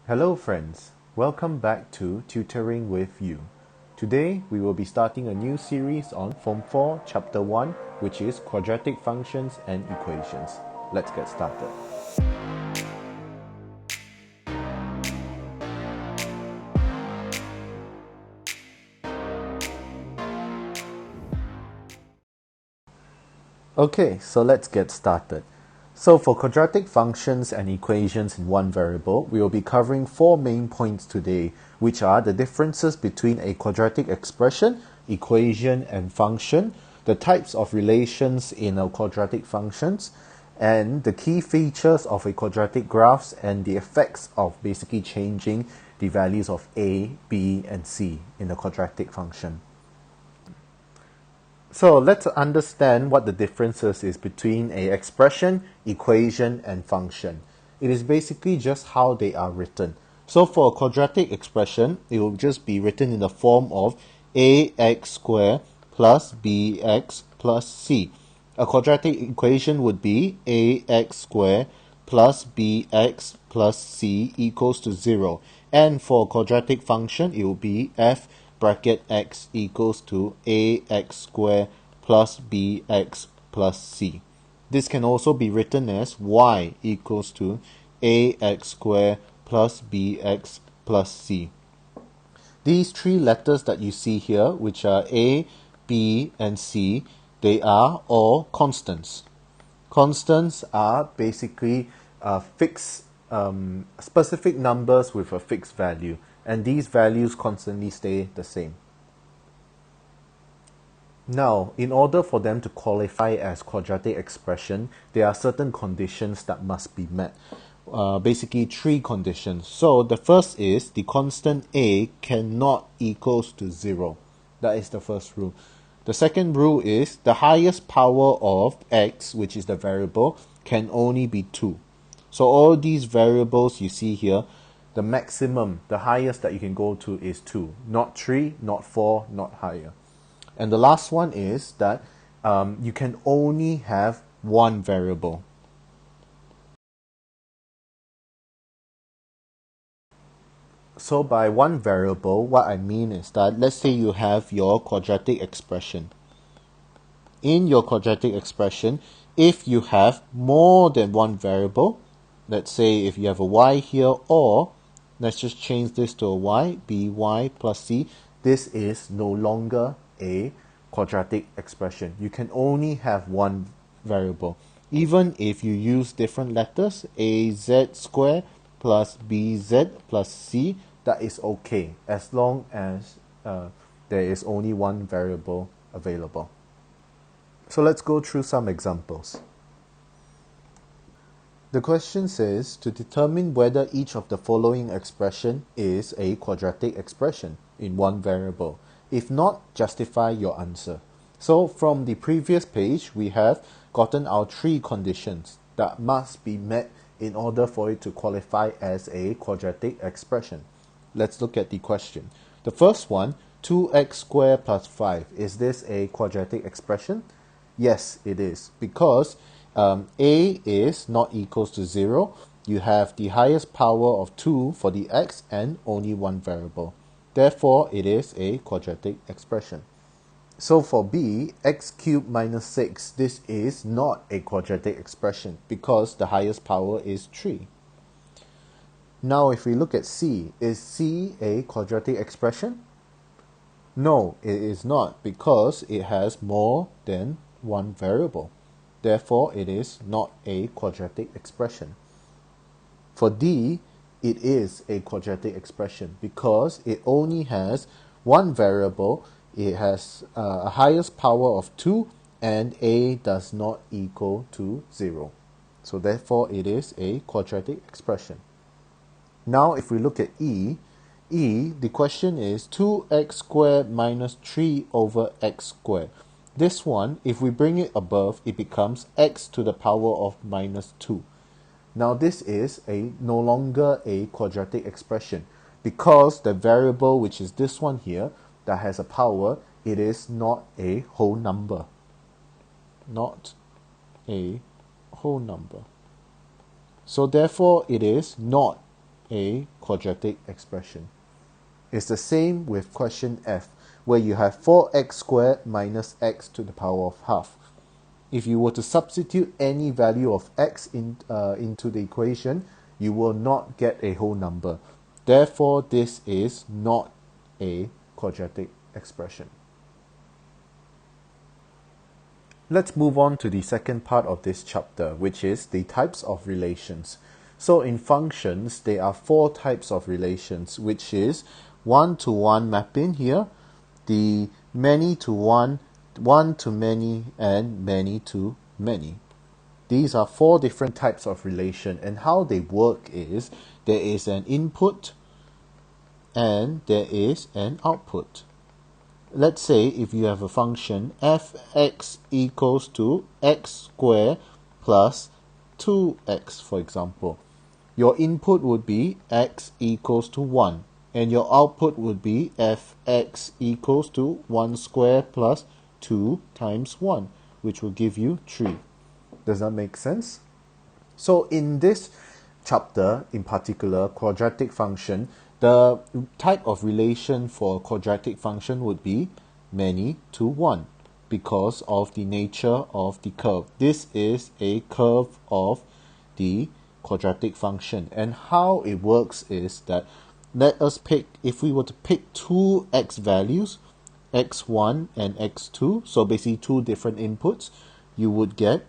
Hello friends, welcome back to Tutoring with You. Today we will be starting a new series on Form 4 Chapter 1, which is Quadratic Functions and Equations. Let's get started. Okay, so let's get started. So for quadratic functions and equations in one variable, we will be covering four main points today, which are the differences between a quadratic expression, equation, and function, the types of relations in a quadratic functions, and the key features of a quadratic graphs and the effects of basically changing the values of a, b, and c in a quadratic function. So let's understand what the differences is between a expression, equation, and function. It is basically just how they are written. So for a quadratic expression, it will just be written in the form of ax squared plus bx plus c. A quadratic equation would be ax squared plus bx plus c equals to 0. And for a quadratic function, it will be f bracket x equals to ax squared plus bx plus c. This can also be written as y equals to ax squared plus bx plus c. These three letters that you see here, which are a, b, and c, they are all constants. Constants are basically fixed specific numbers with a fixed value, and these values constantly stay the same. Now, in order for them to qualify as quadratic expression, there are certain conditions that must be met. Basically three conditions. So the first is the constant a cannot equals to 0. That is the first rule. The second rule is the highest power of x, which is the variable, can only be 2. So all these variables you see here, the maximum, the highest that you can go to is 2, not 3, not 4, not higher. And the last one is that you can only have one variable. So by one variable, what I mean is that let's say you have your quadratic expression. In your quadratic expression, if you have more than one variable, let's say if you have a y here, or let's just change this to a y, by plus c, this is no longer a quadratic expression. You can only have one variable. Even if you use different letters, az squared plus bz plus c, that is okay, as long as there is only one variable available. So let's go through some examples. The question says to determine whether each of the following expression is a quadratic expression in one variable. If not, justify your answer. So from the previous page, we have gotten our three conditions that must be met in order for it to qualify as a quadratic expression. Let's look at the question. The first one, 2x squared plus 5. Is this a quadratic expression? Yes, it is, because a is not equals to 0. You have the highest power of 2 for the x and only one variable. Therefore, it is a quadratic expression. So for b, x cubed minus 6, this is not a quadratic expression because the highest power is 3. Now if we look at c, is c a quadratic expression? No, it is not, because it has more than one variable. Therefore, it is not a quadratic expression. For d, it is a quadratic expression because it only has one variable, it has a highest power of 2, and a does not equal to 0. So therefore, it is a quadratic expression. Now if we look at e, the question is 2x squared minus 3 over x squared. This one, if we bring it above, it becomes x to the power of minus 2. Now this is no longer a quadratic expression because the variable, which is this one here, that has a power, it is not a whole number. Not a whole number. So therefore, it is not a quadratic expression. It's the same with question F, where you have 4x squared minus x to the power of half. If you were to substitute any value of x into the equation, you will not get a whole number. Therefore, this is not a quadratic expression. Let's move on to the second part of this chapter, which is the types of relations. So in functions, there are 4 types of relations, which is one-to-one mapping here, the many-to-one, one-to-many, and many-to-many. These are 4 different types of relation, and how they work is there is an input and there is an output. Let's say if you have a function f(x) equals to x squared plus 2x, for example. Your input would be x equals to 1, and your output would be f(x) equals to 1 squared plus 2 times 1, which will give you 3. Does that make sense? So in this chapter, in particular, quadratic function, the type of relation for a quadratic function would be many to one because of the nature of the curve. This is a curve of the quadratic function, and how it works is that let us pick, if we were to pick 2 x values, x1 and x2, so basically 2 different inputs, you would get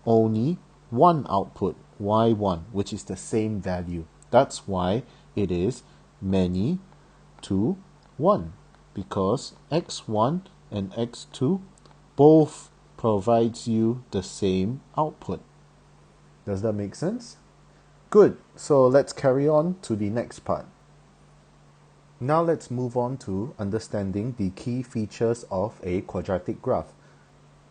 only one output, y1, which is the same value. That's why it is many to 1, because x1 and x2 both provides you the same output. Does that make sense? Good. So let's carry on to the next part. Now let's move on to understanding the key features of a quadratic graph.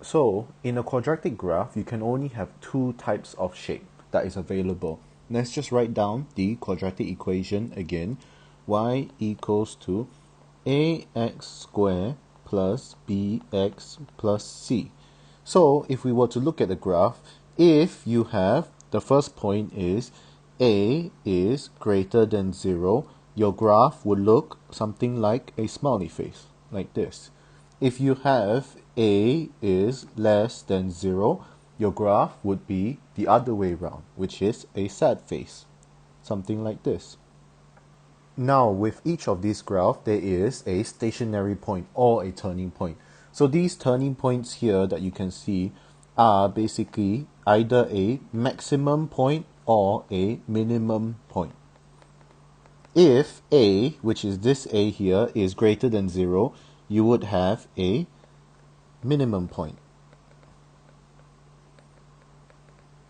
So in a quadratic graph, you can only have 2 types of shape that is available. Let's just write down the quadratic equation again. Y equals to ax squared plus bx plus c. So if we were to look at the graph, if you have the first point is a is greater than 0, your graph would look something like a smiley face, like this. If you have a is less than 0, your graph would be the other way around, which is a sad face, something like this. Now, with each of these graphs, there is a stationary point or a turning point. So these turning points here that you can see are basically either a maximum point or a minimum point. If a, which is this a here, is greater than 0, you would have a minimum point.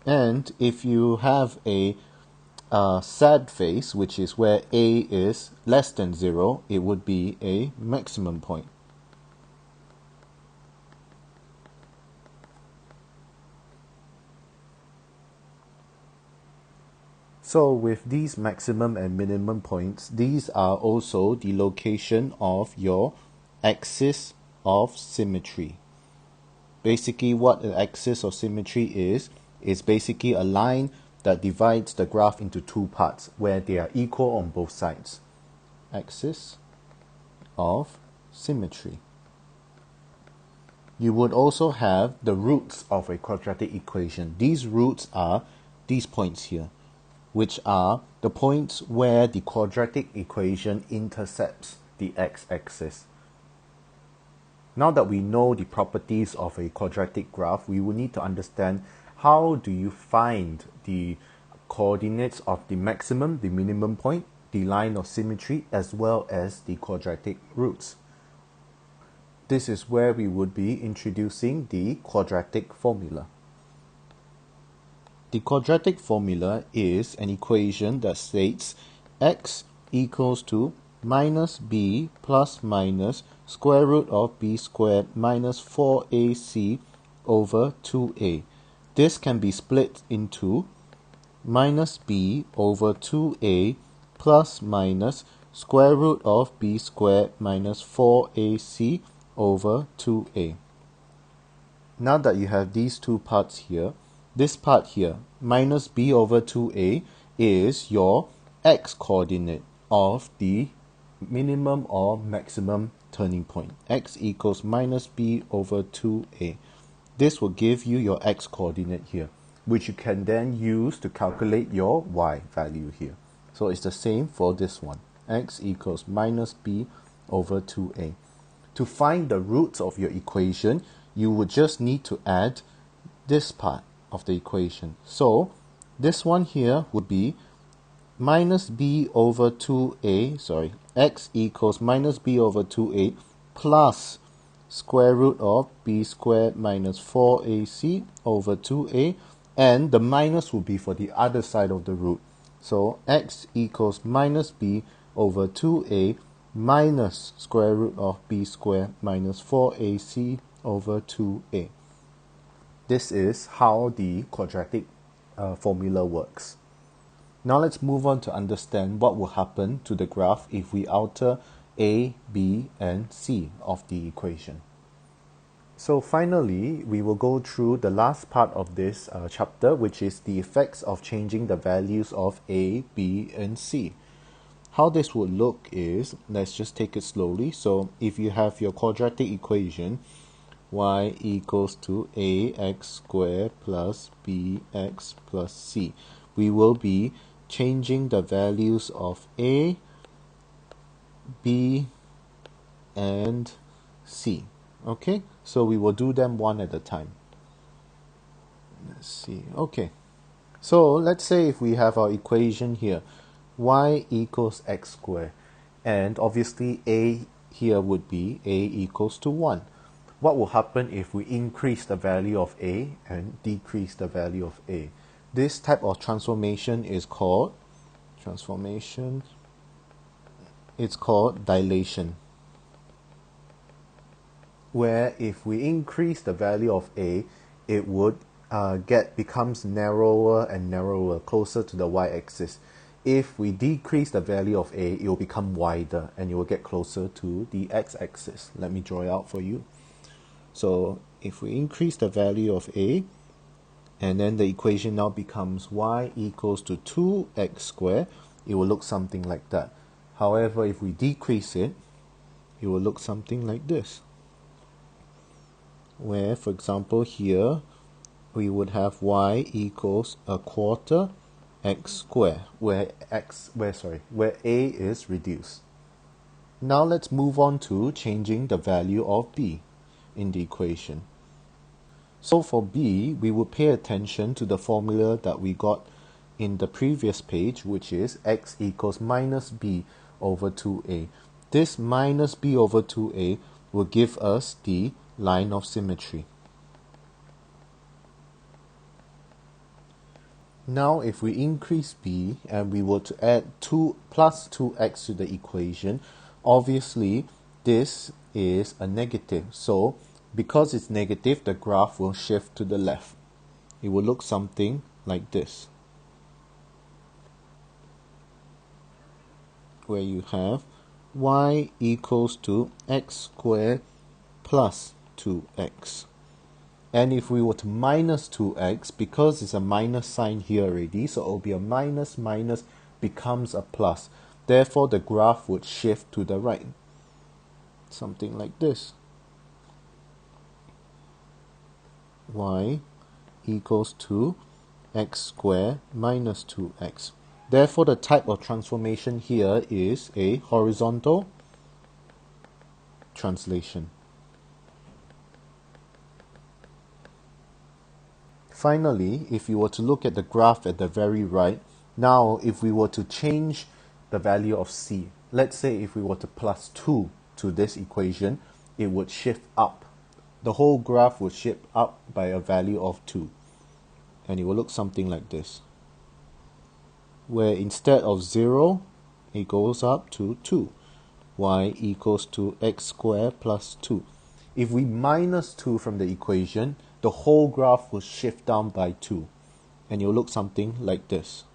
And if you have a sad face, which is where a is less than 0, it would be a maximum point. So with these maximum and minimum points, these are also the location of your axis of symmetry. Basically what an axis of symmetry is basically a line that divides the graph into 2 parts where they are equal on both sides. Axis of symmetry. You would also have the roots of a quadratic equation. These roots are these points here, which are the points where the quadratic equation intercepts the x-axis. Now that we know the properties of a quadratic graph, we will need to understand how do you find the coordinates of the maximum, the minimum point, the line of symmetry, as well as the quadratic roots. This is where we would be introducing the quadratic formula. The quadratic formula is an equation that states x equals to minus b plus minus square root of b squared minus 4ac over 2a. This can be split into minus b over 2a plus minus square root of b squared minus 4ac over 2a. Now that you have these 2 parts here, this part here, minus b over 2a, is your x coordinate of the minimum or maximum turning point. X equals minus b over 2a. This will give you your x coordinate here, which you can then use to calculate your y value here. So it's the same for this one. X equals minus b over 2a. To find the roots of your equation, you would just need to add this part of the equation. So this one here would be minus b over 2a, x equals minus b over 2a plus square root of b squared minus 4ac over 2a, and the minus will be for the other side of the root. So x equals minus b over 2a minus square root of b squared minus 4ac over 2a. This is how the quadratic formula works. Now let's move on to understand what will happen to the graph if we alter a, b, and c of the equation. So finally, we will go through the last part of this chapter, which is the effects of changing the values of a, b, and c. How this would look is, let's just take it slowly. So if you have your quadratic equation, y equals to ax squared plus bx plus c, we will be changing the values of a, b, and c. Okay, so we will do them one at a time. Let's see. Okay, so let's say if we have our equation here, y equals x squared, and obviously a here would be a equals to 1. What will happen if we increase the value of a and decrease the value of a? This type of transformation is called dilation, where if we increase the value of a, it would becomes narrower and narrower, closer to the y-axis. If we decrease the value of a, it will become wider and you will get closer to the x-axis. Let me draw it out for you. So if we increase the value of a, and then the equation now becomes y equals to 2x squared, it will look something like that. However, if we decrease it, it will look something like this, where, for example, here we would have y equals a quarter x squared, where a is reduced. Now let's move on to changing the value of b in the equation. So for b, we will pay attention to the formula that we got in the previous page, which is x equals minus b over 2a. This minus b over 2a will give us the line of symmetry. Now if we increase b and we were to add 2 plus 2x to the equation, obviously this is a negative. So because it's negative, the graph will shift to the left. It will look something like this, where you have y equals to x squared plus 2x. And if we were to minus 2x, because it's a minus sign here already, so it will be a minus minus becomes a plus. Therefore, the graph would shift to the right. Something like this. Y equals to x squared minus 2x. Therefore, the type of transformation here is a horizontal translation. Finally, if you were to look at the graph at the very right, now if we were to change the value of c, let's say if we were to plus 2 to this equation, it would shift up. The whole graph would shift up by a value of 2. And it will look something like this, where instead of 0, it goes up to 2. Y equals to x squared plus 2. If we minus 2 from the equation, the whole graph will shift down by 2. And it will look something like this,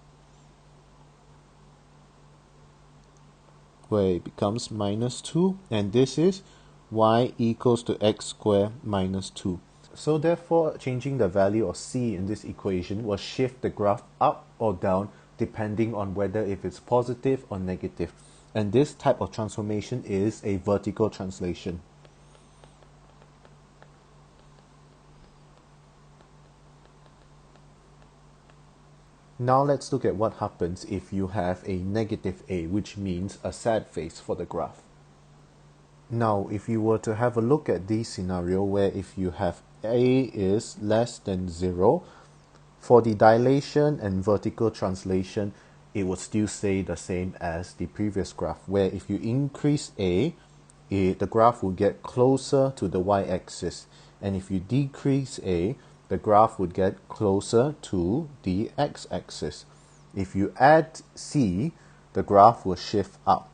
where it becomes minus 2. And this is y equals to x squared minus 2. So therefore, changing the value of c in this equation will shift the graph up or down depending on whether if it's positive or negative. And this type of transformation is a vertical translation. Now let's look at what happens if you have a negative a, which means a sad face for the graph. Now, if you were to have a look at this scenario where if you have a is less than 0, for the dilation and vertical translation, it would still stay the same as the previous graph, where if you increase a, the graph will get closer to the y-axis, and if you decrease a, the graph would get closer to the x-axis. If you add c, the graph will shift up.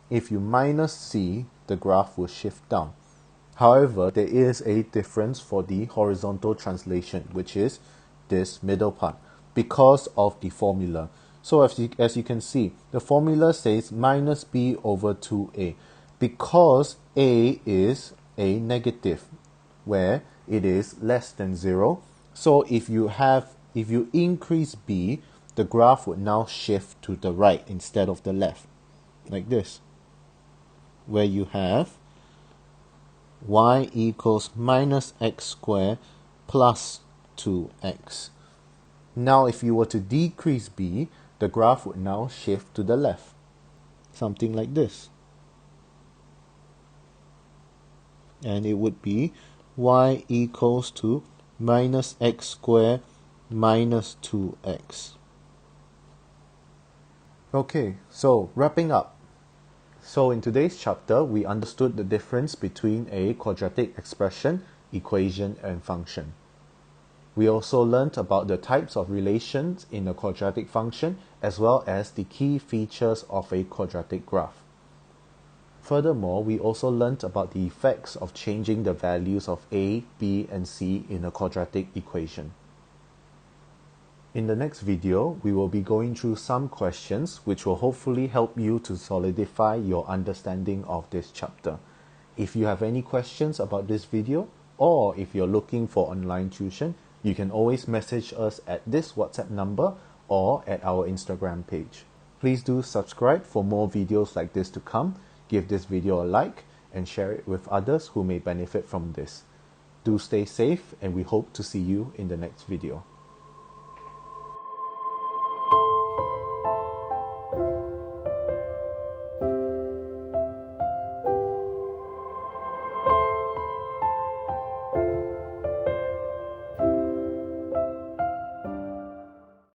If you minus c, the graph will shift down. However, there is a difference for the horizontal translation, which is this middle part, because of the formula. So as you can see, the formula says minus b over 2a, because a is a negative, where it is less than 0. So if you increase b, the graph would now shift to the right instead of the left, like this, where you have y equals minus x squared plus 2x. Now if you were to decrease b, the graph would now shift to the left, something like this. And it would be y equals to minus x squared minus 2x. Okay, so wrapping up. So in today's chapter, we understood the difference between a quadratic expression, equation, and function. We also learned about the types of relations in a quadratic function, as well as the key features of a quadratic graph. Furthermore, we also learned about the effects of changing the values of a, b, and c in a quadratic equation. In the next video, we will be going through some questions which will hopefully help you to solidify your understanding of this chapter. If you have any questions about this video, or if you're looking for online tuition, you can always message us at this WhatsApp number or at our Instagram page. Please do subscribe for more videos like this to come. Give this video a like and share it with others who may benefit from this. Do stay safe, and we hope to see you in the next video.